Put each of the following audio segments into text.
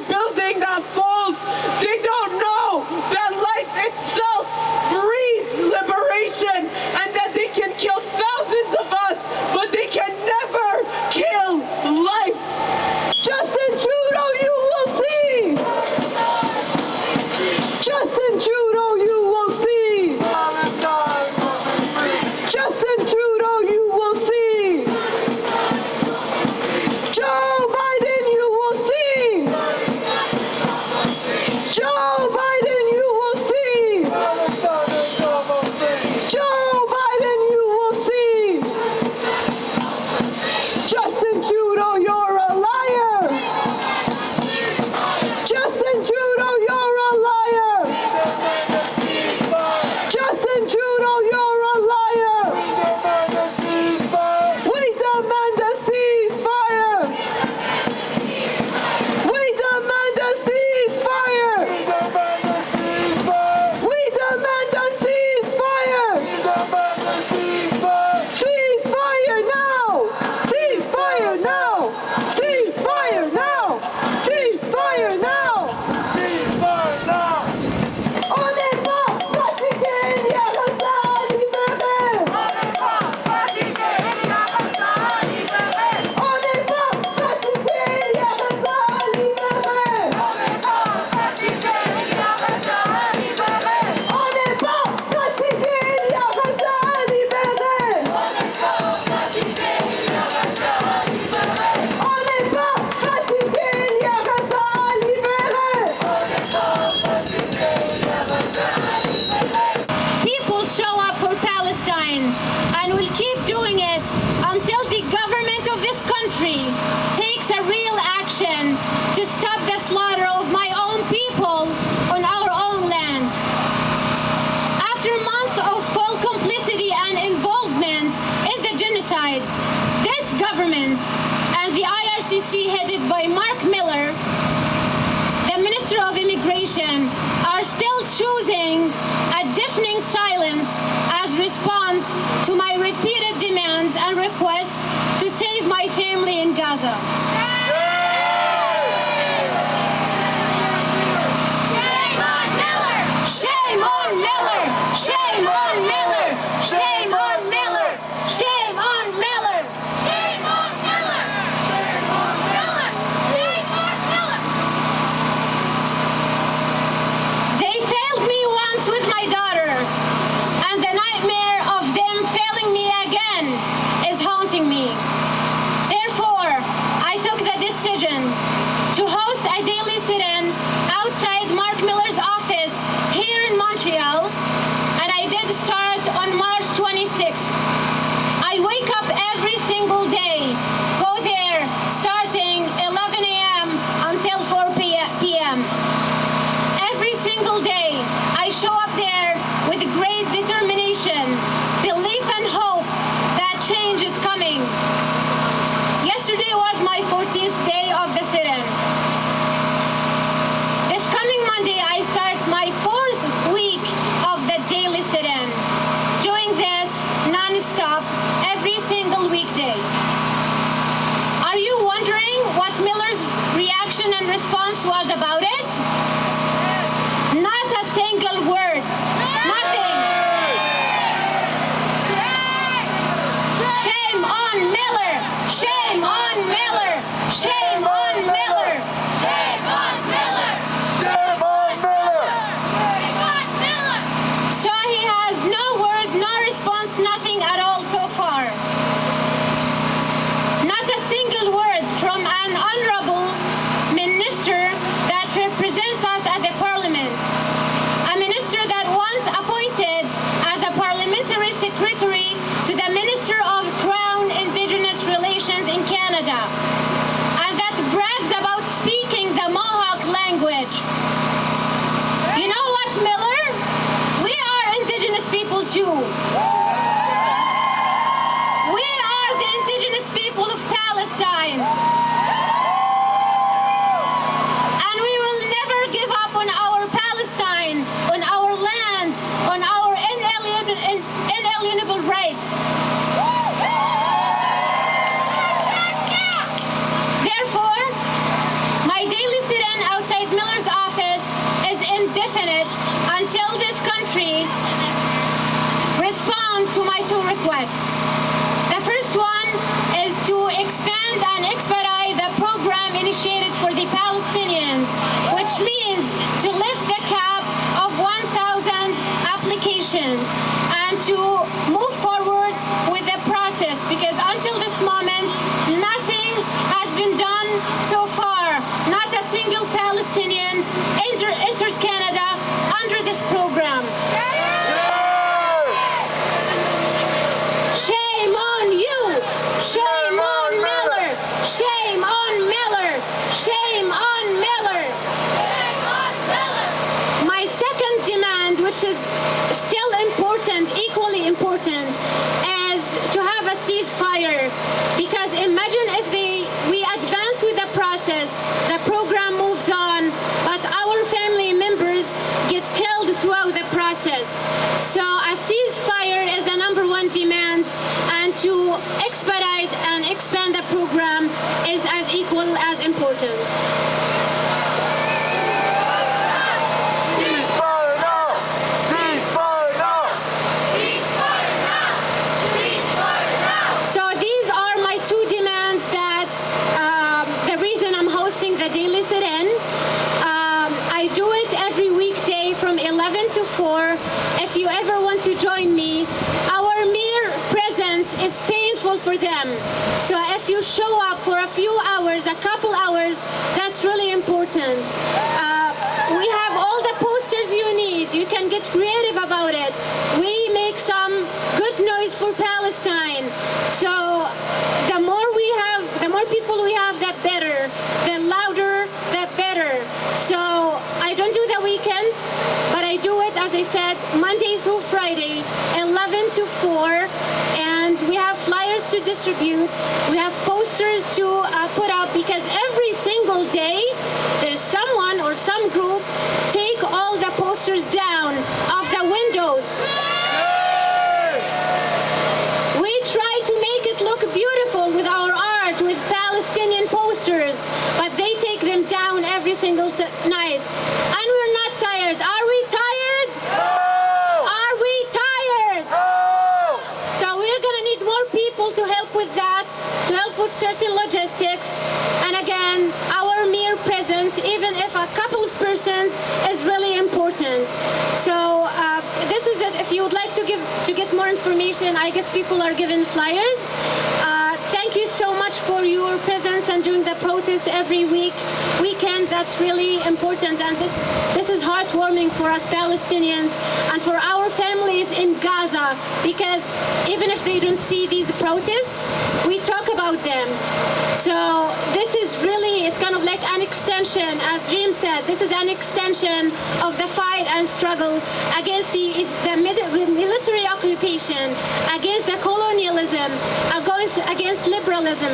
building that falls. They don't know that life itself breeds liberation and that they can kill thousands of us, but they can never kill life. Justin Trudeau, you will see. Justin Trudeau, you will see. Justin Trudeau, you will see. Joe Biden, you will see. Joe Biden, you will see. Joe Biden, you will see. Justin Trudeau, you're a liar. Justin Trudeau, you're a liar. Justin Trudeau, you're a liar. We demand a ceasefire. We demand a ceasefire. We demand a ceasefire. Ceasefire now. Ceasefire now. Ceasefire now. Ceasefire now. On n'est pas fatigué, il y a Gaza libéré. On n'est pas fatigué, il y a Gaza libéré. On n'est pas fatigué, il y a Gaza libéré. On n'est pas fatigué, il y a Gaza libéré. People show up for Palestine and will keep doing it until the government of this country takes a real action to stop the slaughter of my own people on our own land. After months of full complicity and involvement in the genocide, this government and the IRCC headed by Mark Miller, the Minister of Immigration, are still choosing a deafening silence as response to my repeated demands and requests to save my family in Gaza. Shame on Miller! Shame on Miller! Shame on Miller! Shame on Miller! Shame on Miller! Shame on Miller! Shame on Miller! Shame on Miller! They failed me once with my daughter, and the nightmare of them failing me again is haunting me. Therefore, I took the decision to host a daily sit-in outside Mark Miller's office here in Montreal, and I did start on March 26th. I wake up every single day, go there starting 11 a.m. until 4 p.m. Every single day, I show up there with great determination, belief and hope that change is coming. Yesterday was my 14th day of the sit-in. This coming Monday, I start my 4th week of the daily sit-in, doing this non-stop every single weekday. Are you wondering what Miller's reaction and response was about it? Not a single word. Nothing. Shame on Miller! Shame on Miller! Shame on Miller! Shame on Miller! Shame on Miller! Shame on Miller! So he has no word, no response, nothing at all so far. Not a single word from an honorable minister that represents us at the parliament. A minister that once appointed as a parliamentary secretary to the Minister of Crown Indigenous Relations in Canada, and that brags about speaking the Mohawk language. You know what, Miller? We are Indigenous people too. We are the Indigenous people of Palestine. And we will never give up on our Palestine, on our land, on our inalienable rights. Therefore, my daily sit-in until this country respond to my two requests. The first one is to expand and expedite the program initiated for the Palestinians, which means to lift the cap of 1,000 applications and to move forward with the process, because until this moment, nothing has been done so far. Not a single Palestinian entered Canada under this program. Shame on you! Shame on Miller! Shame on Miller! Shame on Miller! My second demand, which is still important, equally important, is to have a ceasefire. Because imagine if we advance with the process, the program moves on, but our family members get killed throughout the process. So a ceasefire is a number one demand, and to expedite and expand the program is as equal as important. Ceasefire now! Ceasefire now! So these are my two demands that the reason I'm hosting the daily sit-in. I do it every weekday from 11 to 4. If you ever want to join me, our mere presence is painful for them. So if you show up for a few hours, a couple hours, that's really important. We have all the posters you need. You can get creative about it. We make some good noise for Palestine. So the more people we have, the better. The louder, the better. So I don't do the weekends, but I do it, as I said, Monday through Friday, 11 to 4. And we have flyers to distribute. We have posters to put up, because every single day there's someone or some group take all the posters down of the windows. We try to make it look beautiful with our art, with Palestinian posters, but they take them down every single night. And we're not tired. Are we tired? No! Are we tired? No! So we're going to need more people to help with that, to help with certain logistics. And again, our mere presence, even if a couple of persons, is really important. So this is it. If you would like to get more information, I guess people are given flyers. Thank you so much for your presence and doing the protest every weekend. That's really important, and this is heartwarming for us Palestinians and for our families in Gaza, because even if they don't see these protests, we talk about them. So this is really, it's kind of like an extension, as Reem said, this is an extension of the fight and struggle against the military occupation, against the colonialism, against liberalism.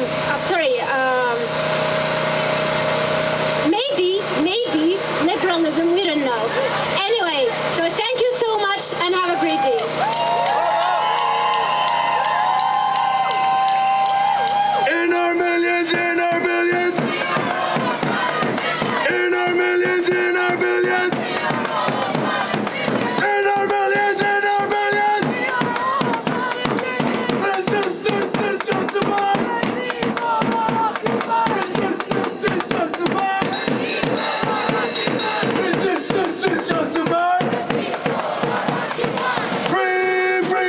Maybe liberalism, we don't know. Anyway, so thank you so much and have a great day. In our millions, in our billions! In our millions, in our billions! In our millions, in our billions! Resistance is justified! Resistance is justified! Resistance is justified! Free, free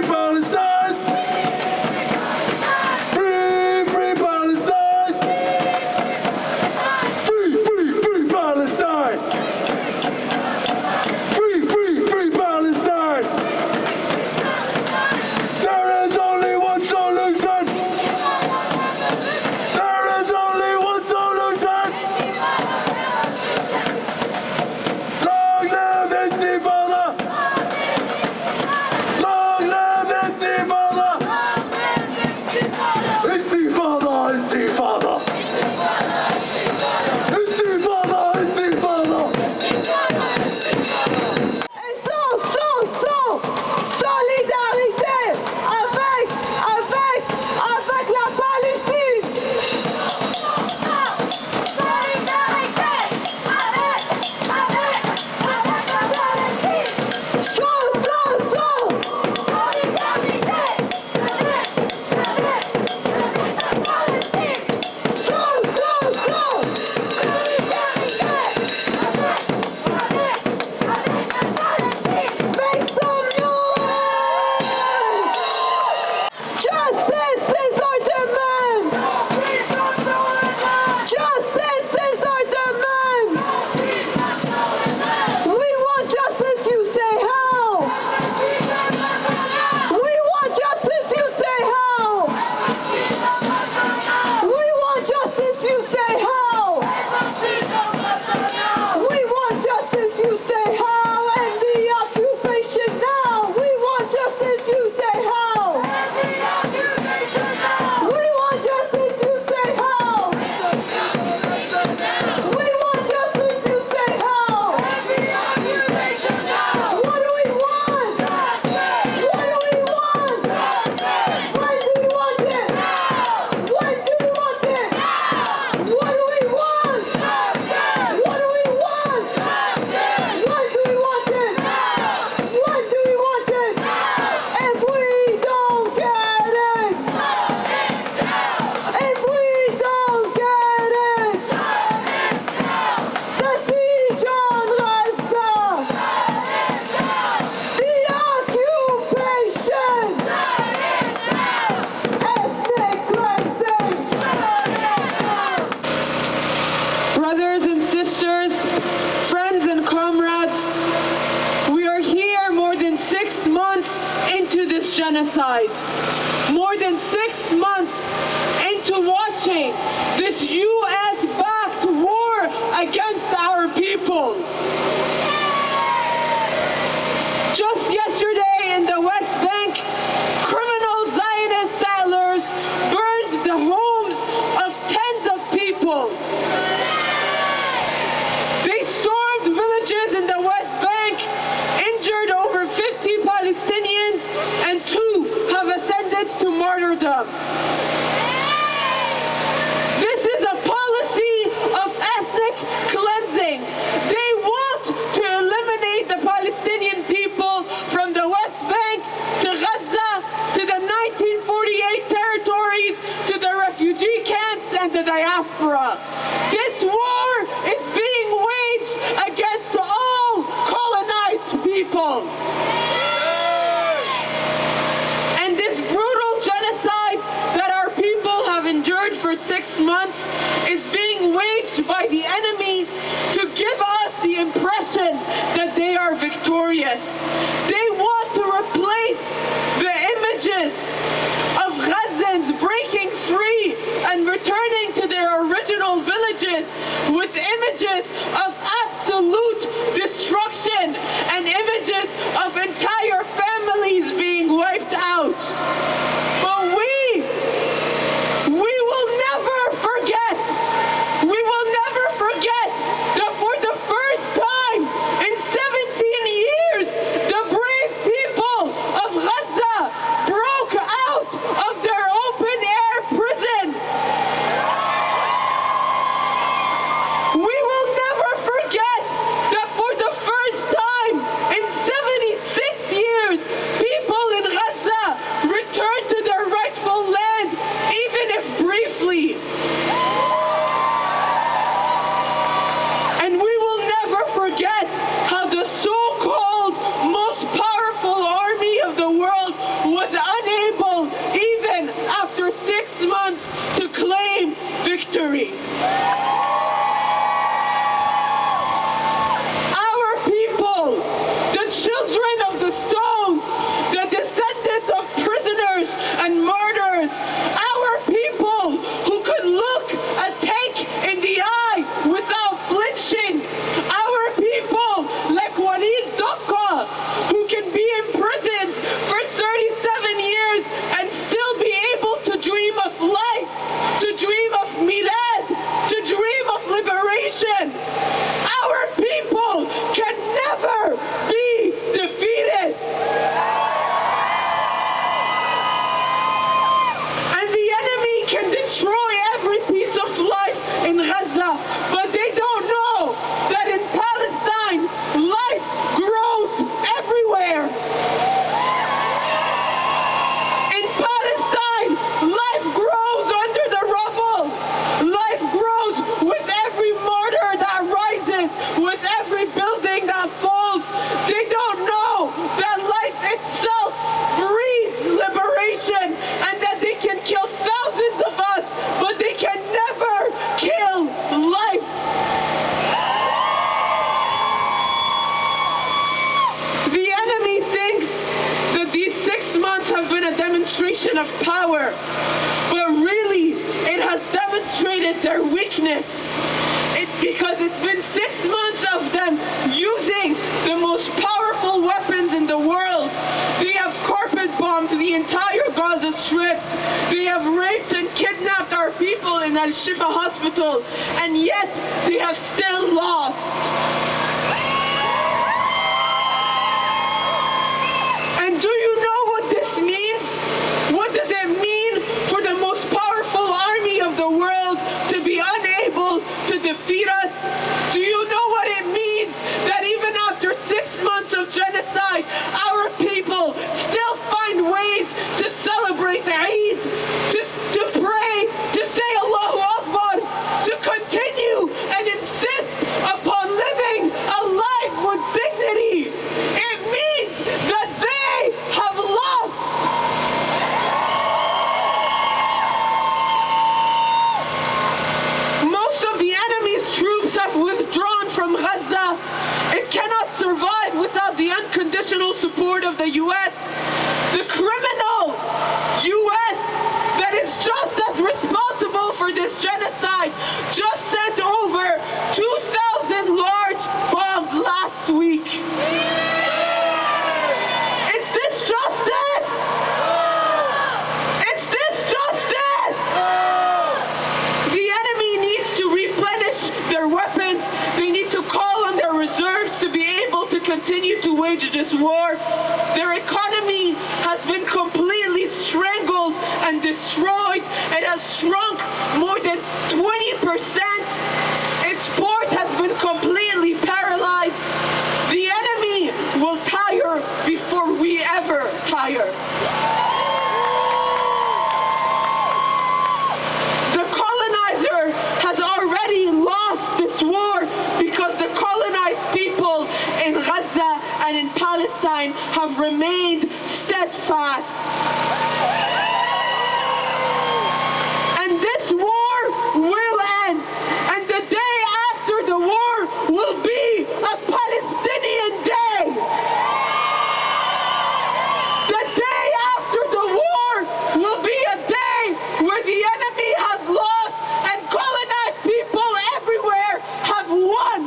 genocide. More than 6 months into watching this US-backed war against our people. Just yesterday in the West Bank, criminal Zionist settlers burned the homes of tens of people. They stormed villages in the West Bank, injured over 50 Palestinians, and 2 have ascended to martyrdom. This is a policy of ethnic cleansing. They want to eliminate the Palestinian people from the West Bank to Gaza, to the 1948 territories, to the refugee camps and the diaspora. This war is being waged against all colonized people. And this brutal genocide that our people have endured for 6 months is being waged by the enemy to give us the impression that they are victorious. They want to replace the images of Gazans breaking free and returning to their original villages with images of absolute destruction and images of entire families being wiped out. But we will never forget. We will never forget that for the first time in 17 years, the brave people of Gaza broke out of their open-air prison. We will never forget that for the first time in 76 years, people in Gaza returned to their rightful land, even if briefly. And we will never forget how the so-called most powerful army of the world was unable, even after 6 months, to claim victory. Our people, the children of the stones, the descendants of prisoners and martyrs, our people who could look a tank in the eye without flinching, our people like Walid Dokka, who can be imprisoned for 37 years and still be able to dream of life, to dream of milad, to dream of liberation. Our people can never be defeated. And the enemy can destroy every piece of life in Gaza, but they don't know that in Palestine, life grows everywhere. In Palestine, life grows under the rubble. Life grows with every mortar that rises, with every building that falls. They don't know that life itself breeds liberation and that they can kill thousands of us, but they can never kill life. The enemy thinks that these 6 months have been a demonstration of power, but really it has demonstrated their weakness. Because it's been 6 months of them using the most powerful weapons in the world. They have carpet bombed the entire Gaza Strip. They have raped and kidnapped our people in Al-Shifa hospital, and yet they have still lost. And do you know what this means? What does it mean for the most powerful army of the world to be unable to defeat us? Do you know what it means that even after 6 months of genocide, our people still find ways to celebrate Eid, to pray, to say Allahu Akbar, to continue and insist upon living a life with dignity? It means that they have lost. Most of the enemy's troops have withdrawn from Gaza. It cannot survive without the unconditional support of the US. The criminal continue to wage this war. Their economy has been completely strangled and destroyed. It has shrunk more than 20%. Its port has been completely paralyzed. The enemy will tire before we ever tire. The colonizer has already lost this war because the colonized people in Gaza and in Palestine have remained steadfast. And this war will end. And the day after the war will be a Palestinian day. The day after the war will be a day where the enemy has lost and colonized people everywhere have won.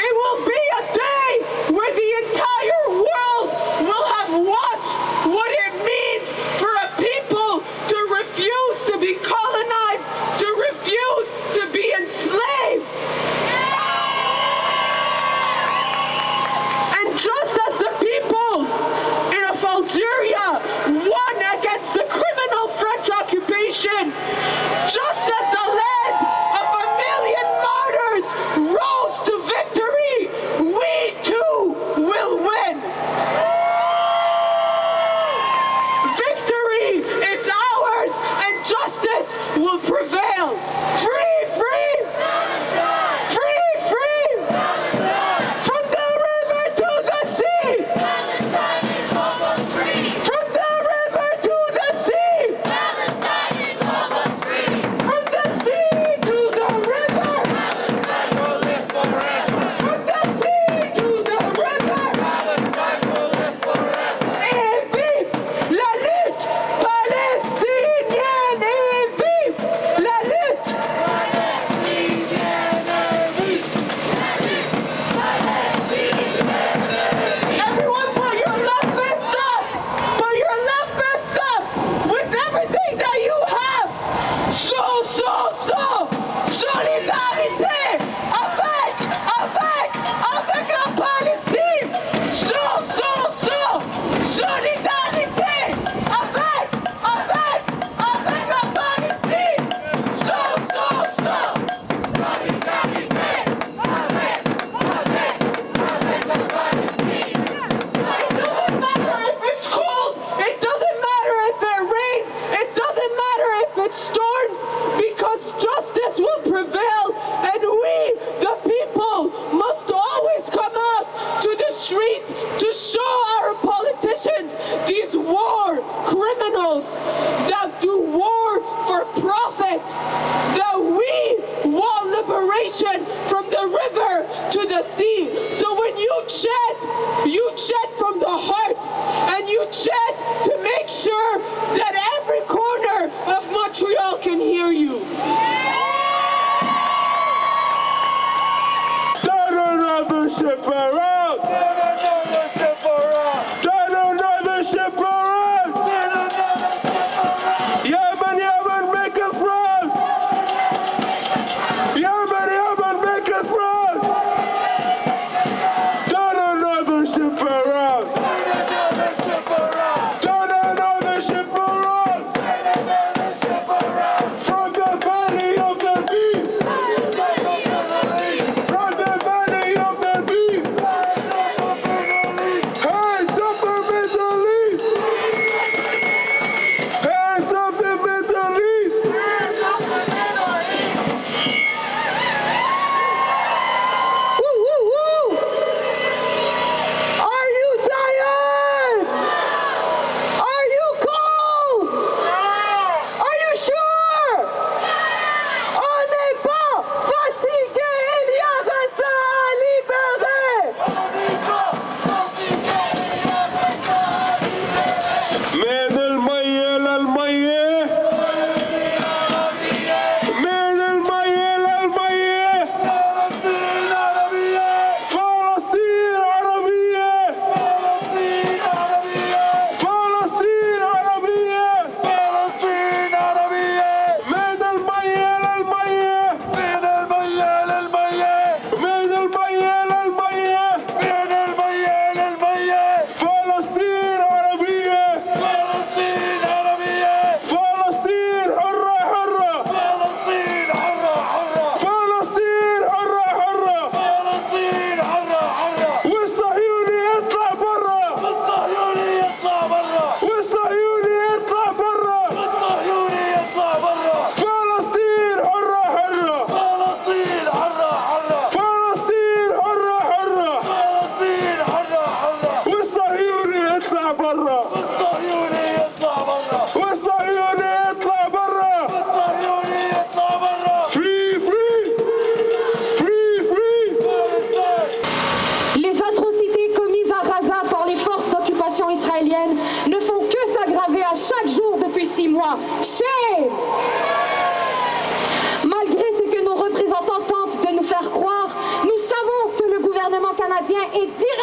It will be a day where the entire world will have watched what it means for a people to refuse to be colonized, to refuse to be enslaved. And just as the people of Algeria won against the criminal French occupation, just as the land of 1,000,000 martyrs rose to victory, we too will win. Victory is ours and justice will prevail. Free, free! Free, free! From the river to the sea! From the river to the sea! From the sea to the river! From the sea to the river! Et vive la lutte palestinienne! Et vive la lutte! Everyone put your left fist up! Put your left fist up with everything that you have! Solidarité! Avec la Palestine! Solidarité! Avec la Palestine! It doesn't matter if it's cold, it doesn't matter if it rains, it doesn't matter if it storms, because justice will prevail, and we, the people, must always come out to the streets to show our politicians, these war criminals that do war for profit, that we want liberation from the river to the sea. So when you chat from the heart, and you chat to make sure that every corner of Montreal can hear you. Turn another ship around! Turn another ship around! Yemen, make us proud! Yemen, make us proud! Turn another ship around! Turn another ship around! From the valley of the beast! From the valley of the beast!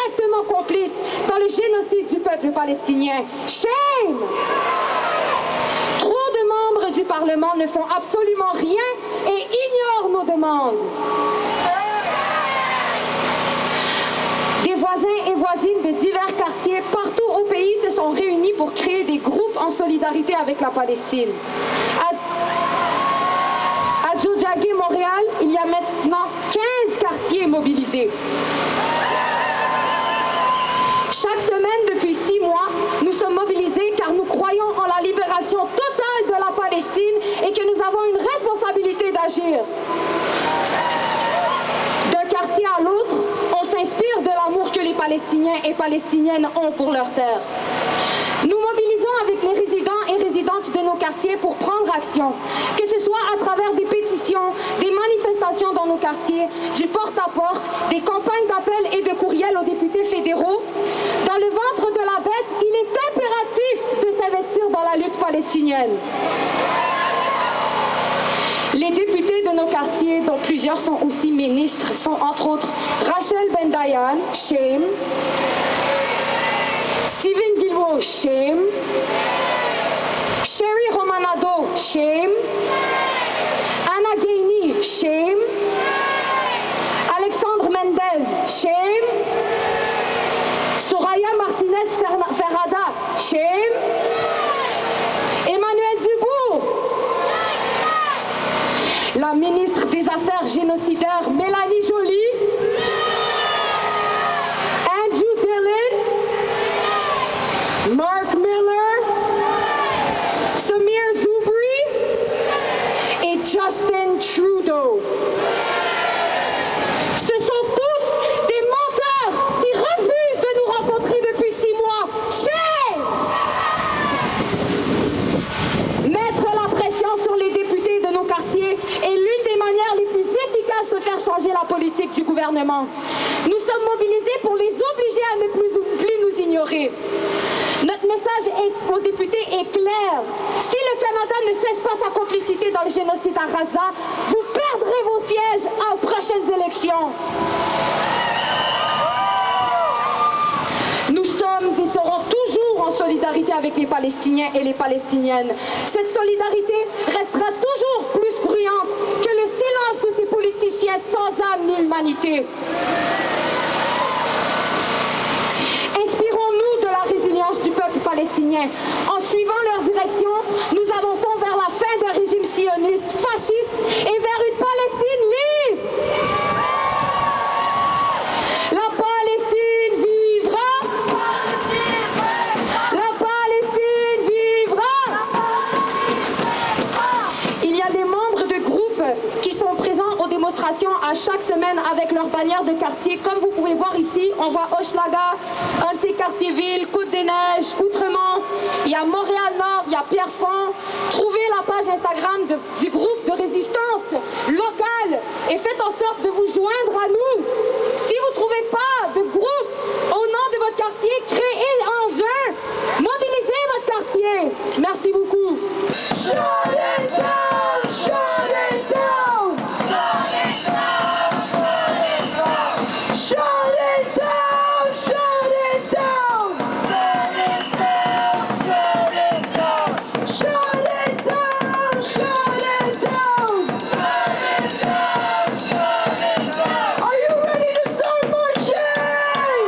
directement complices dans le génocide du peuple palestinien. Shame! Trop de membres du Parlement ne font absolument rien et ignorent nos demandes. Des voisins et voisines de divers quartiers partout au pays se sont réunis pour créer des groupes en solidarité avec la Palestine. À Djodjagé, Montréal, il y a maintenant 15 quartiers mobilisés. Chaque semaine, depuis 6 mois, nous sommes mobilisés car nous croyons en la libération totale de la Palestine et que nous avons une responsabilité d'agir. D'un quartier à l'autre, on s'inspire de l'amour que les Palestiniens et Palestiniennes ont pour leur terre. Nous mobilisons avec les résidents et résidentes de nos quartiers pour prendre action, que ce soit à travers des pétitions, des manifestations dans nos quartiers, du porte-à-porte, des campagnes d'appel et de courriels aux députés fédéraux. Dans le ventre de la bête, il est impératif de s'investir dans la lutte palestinienne. Les députés de nos quartiers, dont plusieurs sont aussi ministres, sont entre autres Rachel Ben-Dayan, shame, Stephen Guilbeault, shame, Sherry Romanado, shame, Anna Gainey, shame, Alexandre Mendez, shame, Soraya Martinez Ferrada, shame, Emmanuel Dubourg, la ministre des Affaires génocidaires Mélanie Joly, Andrew Dillon, Mark Miller, Samir Zoubri et Justin Trudeau. Ce sont tous des menteurs qui refusent de nous rencontrer depuis 6 mois. Mettre la pression sur les députés de nos quartiers est l'une des manières les plus efficaces de faire changer la politique du gouvernement. Nous sommes mobilisés pour les obliger à ne plus nous ignorer. Notre message aux députés est clair. Si le Canada ne cesse pas sa complicité dans le génocide à Gaza, vous perdrez vos sièges aux prochaines élections. Nous sommes et serons toujours en solidarité avec les Palestiniens et les Palestiniennes. Cette solidarité restera toujours plus bruyante que le silence de ces politiciens sans âme ni humanité. Inspirons-nous de la résilience du peuple palestinien. En suivant leur direction, nous avançons vers la fin d'un régime sioniste, fasciste et vers une Palestine libre. La Palestine vivra. La Palestine vivra. Il y a des membres de groupes qui sont présents aux démonstrations à chaque semaine avec leurs bannières de quartier. Comme vous pouvez voir ici, on voit Hochelaga, un de ces quartiers-villes, Côte-des-Neiges, Outremont. Il y a Montréal-Nord, il y a Pierrefonds. Trouvez la page Instagram du groupe de résistance locale et faites en sorte de vous joindre à nous. Si vous ne trouvez pas de groupe au nom de votre quartier, créez-en un. Mobilisez votre quartier. Merci beaucoup. Shut it down! Shut it down! Shut it down! Shut it down! Shut it down! Shut it down! Are you ready to start marching?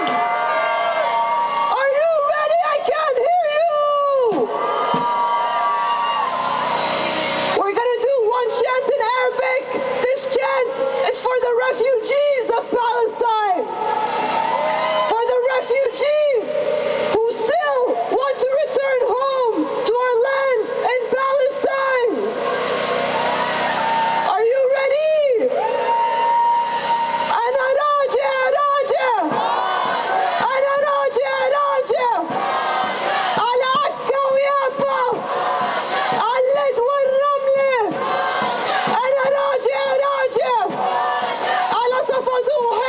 Are you ready? I can't hear you! We're gonna do one chant in Arabic. This chant is for the refugees of Palestine. For the refugees who still want to return home to our land in Palestine. Are you ready? Ana raja, raja. Ana raja, raja. Ala Akka wa Yafa. Al-Lid wal-Ramla. أنا راجع راجع على صفدوها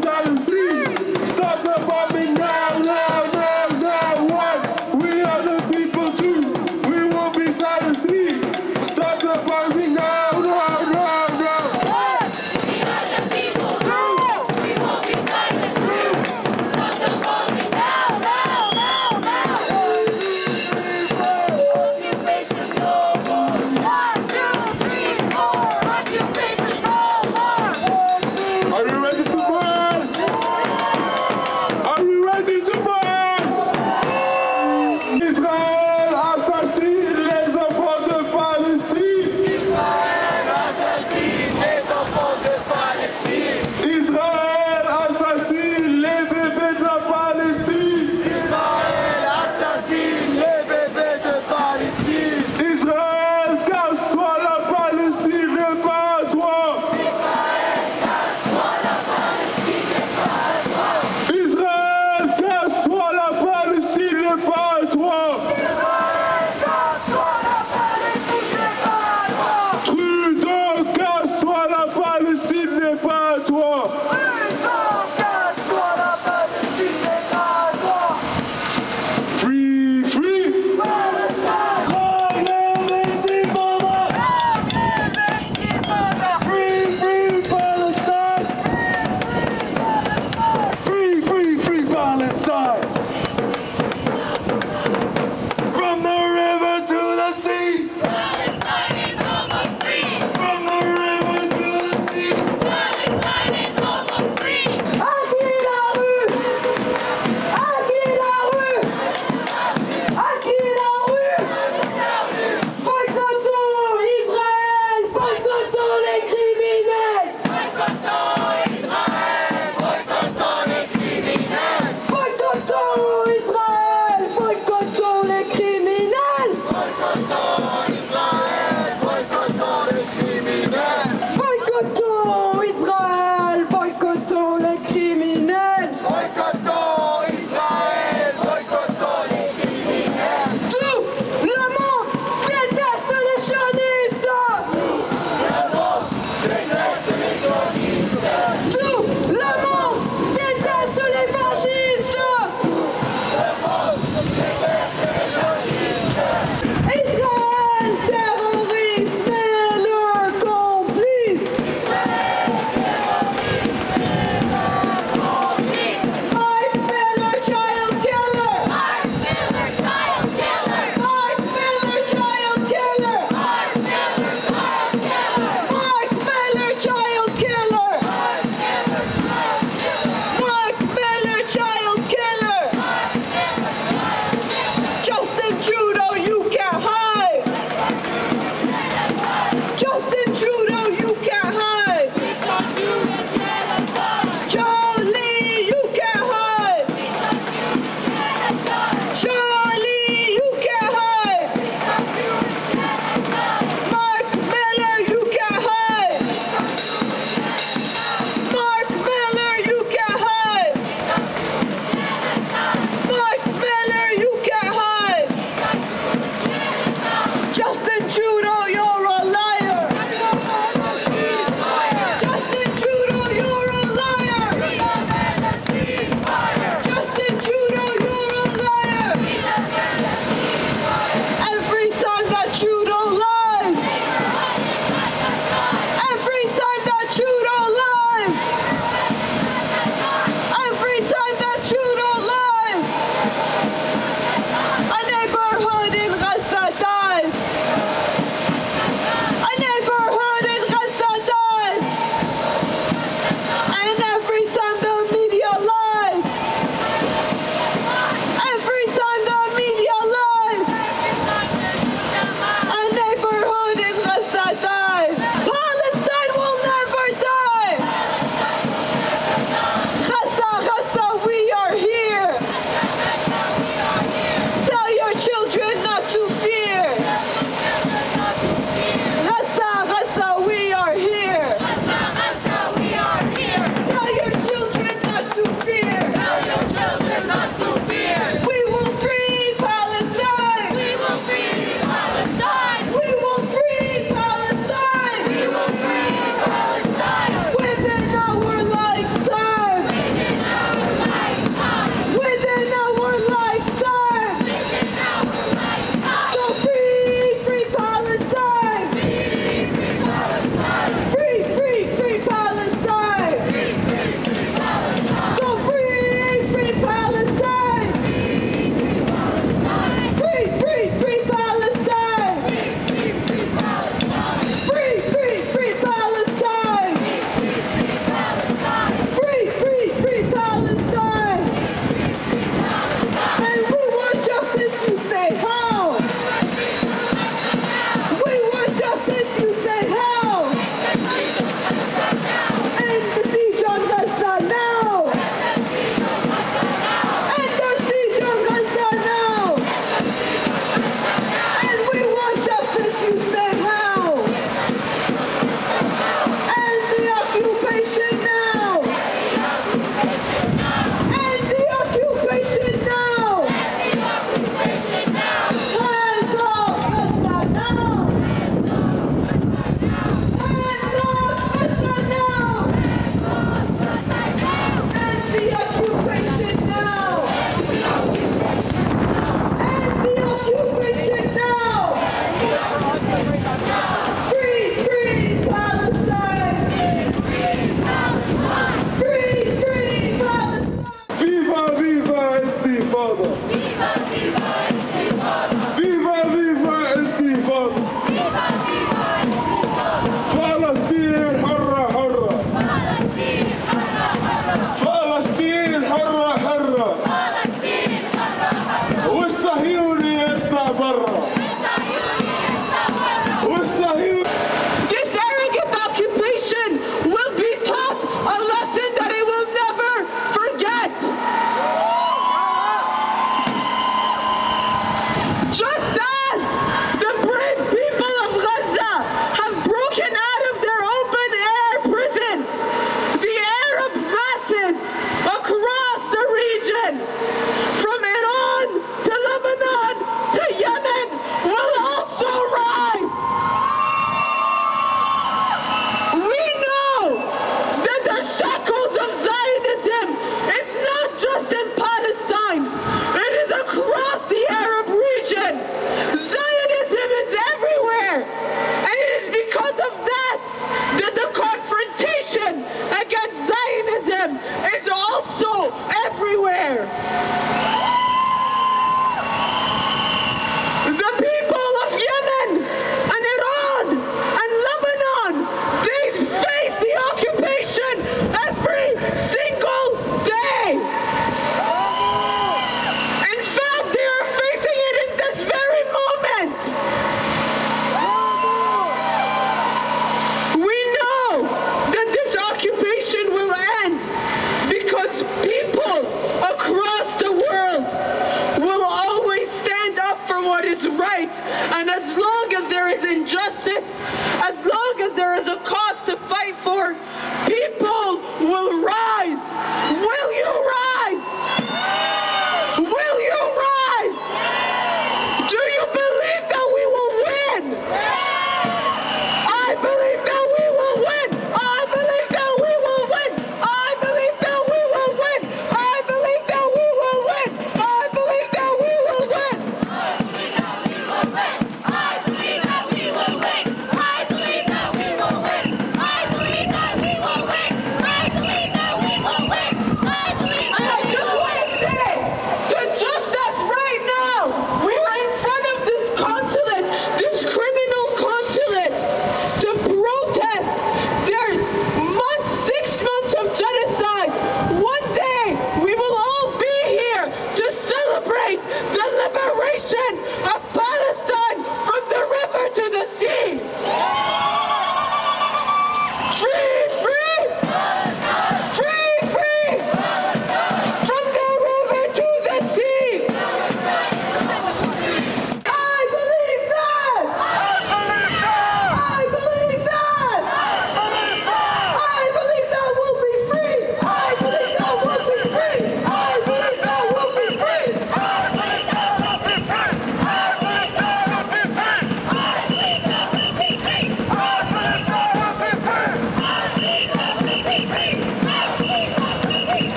themselves.